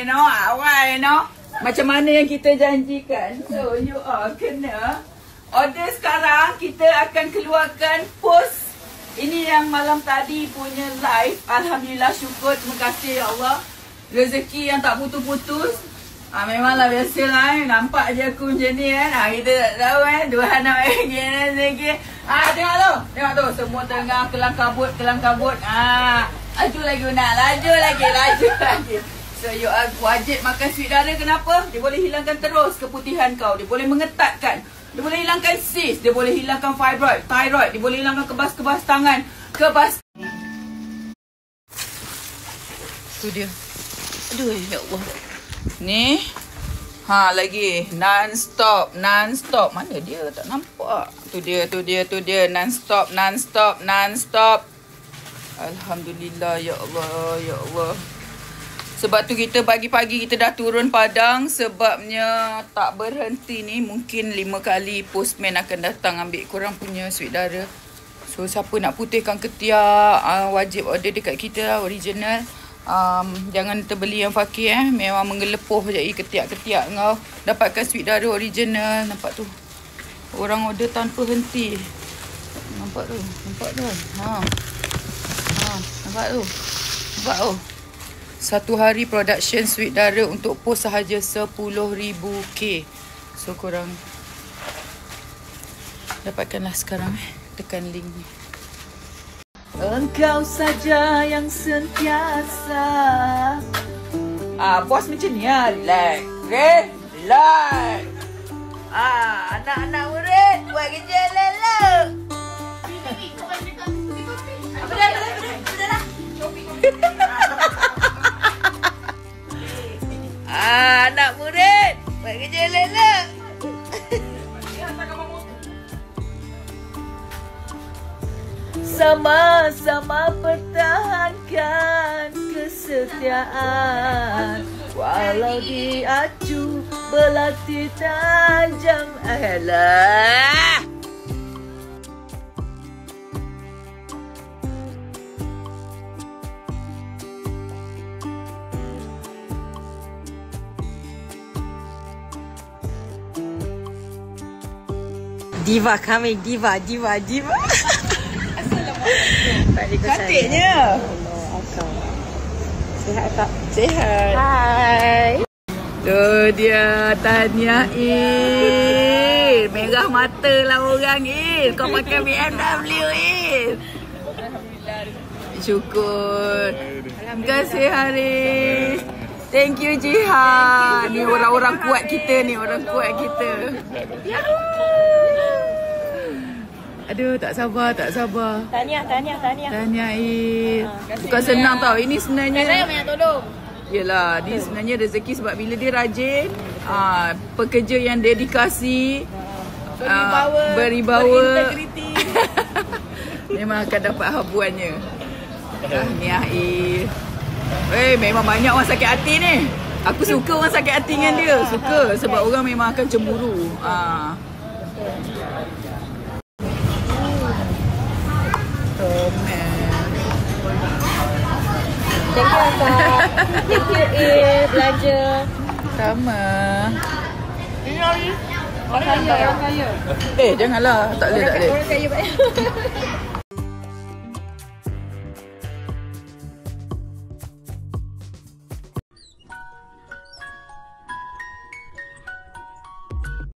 awal no. Macam mana yang kita janjikan. So you all kena order sekarang. Kita akan keluarkan post. Ini yang malam tadi punya live. Alhamdulillah, syukur, terima kasih ya Allah. Rezeki yang tak putus-putus. Memanglah biasalah nampak je aku macam ni kan. Kita tak tahu kan. Tuhan nak bagi rezeki. Tengok tu. Semua tengah kelang kabut. Laju lagi. So you wajib makan sweet dara. Kenapa? Dia boleh hilangkan terus keputihan kau. Dia boleh mengetatkan. Dia boleh hilangkan cyst. Dia boleh hilangkan fibroid, thyroid. Dia boleh hilangkan kebas-kebas tangan. Tu dia. Aduh ya Allah. Ni. Lagi. Non-stop. Mana dia? Tak nampak. Tu dia. Non-stop. Alhamdulillah ya Allah. Sebab tu kita pagi-pagi kita dah turun padang. Sebabnya tak berhenti ni. Mungkin 5 kali postman akan datang ambil korang punya sweet dara. So siapa nak putihkan ketiak, wajib order dekat kita original. Jangan terbeli yang fakir Memang menggelepuh je ketiak-ketiak kau. Dapatkan sweet dara original. Nampak tu. Orang order tanpa henti. Nampak tu. Nampak tu. Satu hari production sweet dara untuk post sahaja 10,000K. So korang dapatkanlah sekarang. Tekan link ni. Engkau saja yang sentiasa. Bos macam ni relax. Relax. Anak-anak murid buat kerja lelak. Apa dah. Anak murid buat kerja lelak. Sama-sama pertahankan kesetiaan. Walau diacu belati tajam. Alah. Diva coming, diva. Cantiknya. Sihat tak? Sihat. Hai. Tu dia Tahniah Il. Merah mata lah orang Il. Kau pakai BMW Il. Syukur. Terima kasih Haris. Thank you Jihan. Ni orang-orang kuat kita ni. Aduh, tak sabar. Tahniah. Tahniah Il. Bukan senang tau. Ini sebenarnya Saya banyak tolong. Yelah, dia sebenarnya rezeki sebab bila dia rajin, pekerja yang dedikasi, beribawa, berintegriti. memang akan dapat habuannya. Tahniah Il. Memang banyak orang sakit hati ni. Aku suka orang sakit hati dengan dia. Suka sebab orang memang akan cemburu. Thank you Kak. Thank you Il. Belanja. Sama. Orang kaya. Janganlah. Tak boleh. Orang kaya banyak.